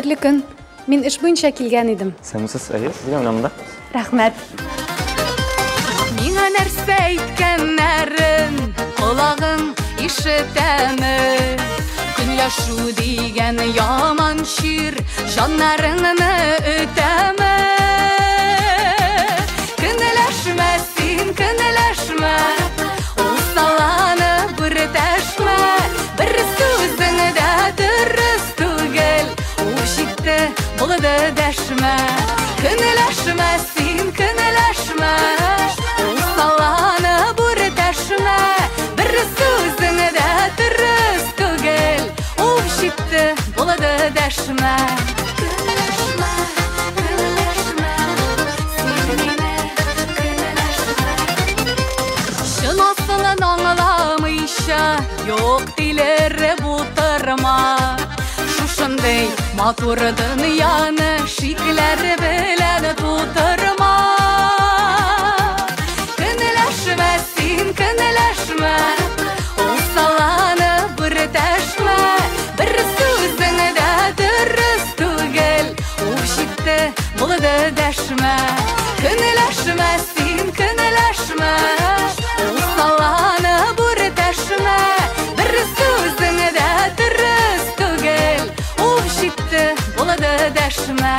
Хәерле көн. Мин эш буенча килгән идем. Сәмсез, әйе, сезгә менә монда. Рәхмәт. Миңа нәрсә әйткәннәрен колагың ишетәме? Көнләшү дигән яман шир җаннарыңны үтәме? Көнләшмә син, көнләшмә, ул саланы бүртәшмә. Бер сүзең дә дөрес түгел, ул җитте булды дәшмә. Көнләшмә син, көнләшмә, ул саланы бүртәшмә. Бер сүзең дә дөрес түгел, ул җитте булды дәшмә. Көнләшмә, көнләшмә, син мине көнләшмә. Чын асылын аңламыйча, юк дилер бутырма. Шушындай матур дөньяны шикләр белән тутырма. Көнләшмә син, көнләшмә, ул саланы бүртәшмә. Бер сүзең дә дөрес түгел, ул җитте булды дәшмә. Көнләшмә син, көнләшмә, ул саланы бүртәшмә. Бер сүзең дә дөрес түгел, ул җитте булды дәшмә.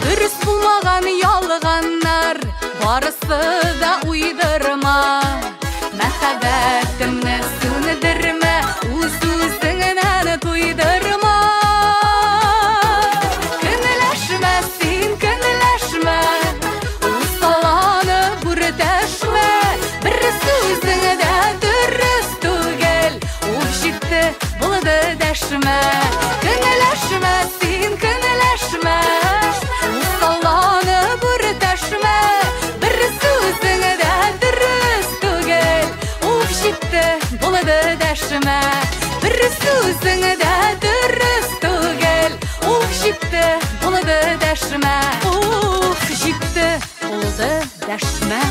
Дөрес булмаган ялганнар барысы да уйдырма. Мәхәббәтемне сүндермә, үз үзеңнән туйдырма. Көнләшмә син, көнләшмә, ул саланы бүртәшмә. Бер сүзең дә дөрес түгел, ул җитте булды дәшмә. Көнләшмә син, көнләшмә, ул саланы бүртәшмә. Бер сүзең дә дөрес түгел, ул җитте булды дәшмә. Бер сүзең дә дөрес түгел, ул җитте булды дәшмә. Җитте булды дәшмә.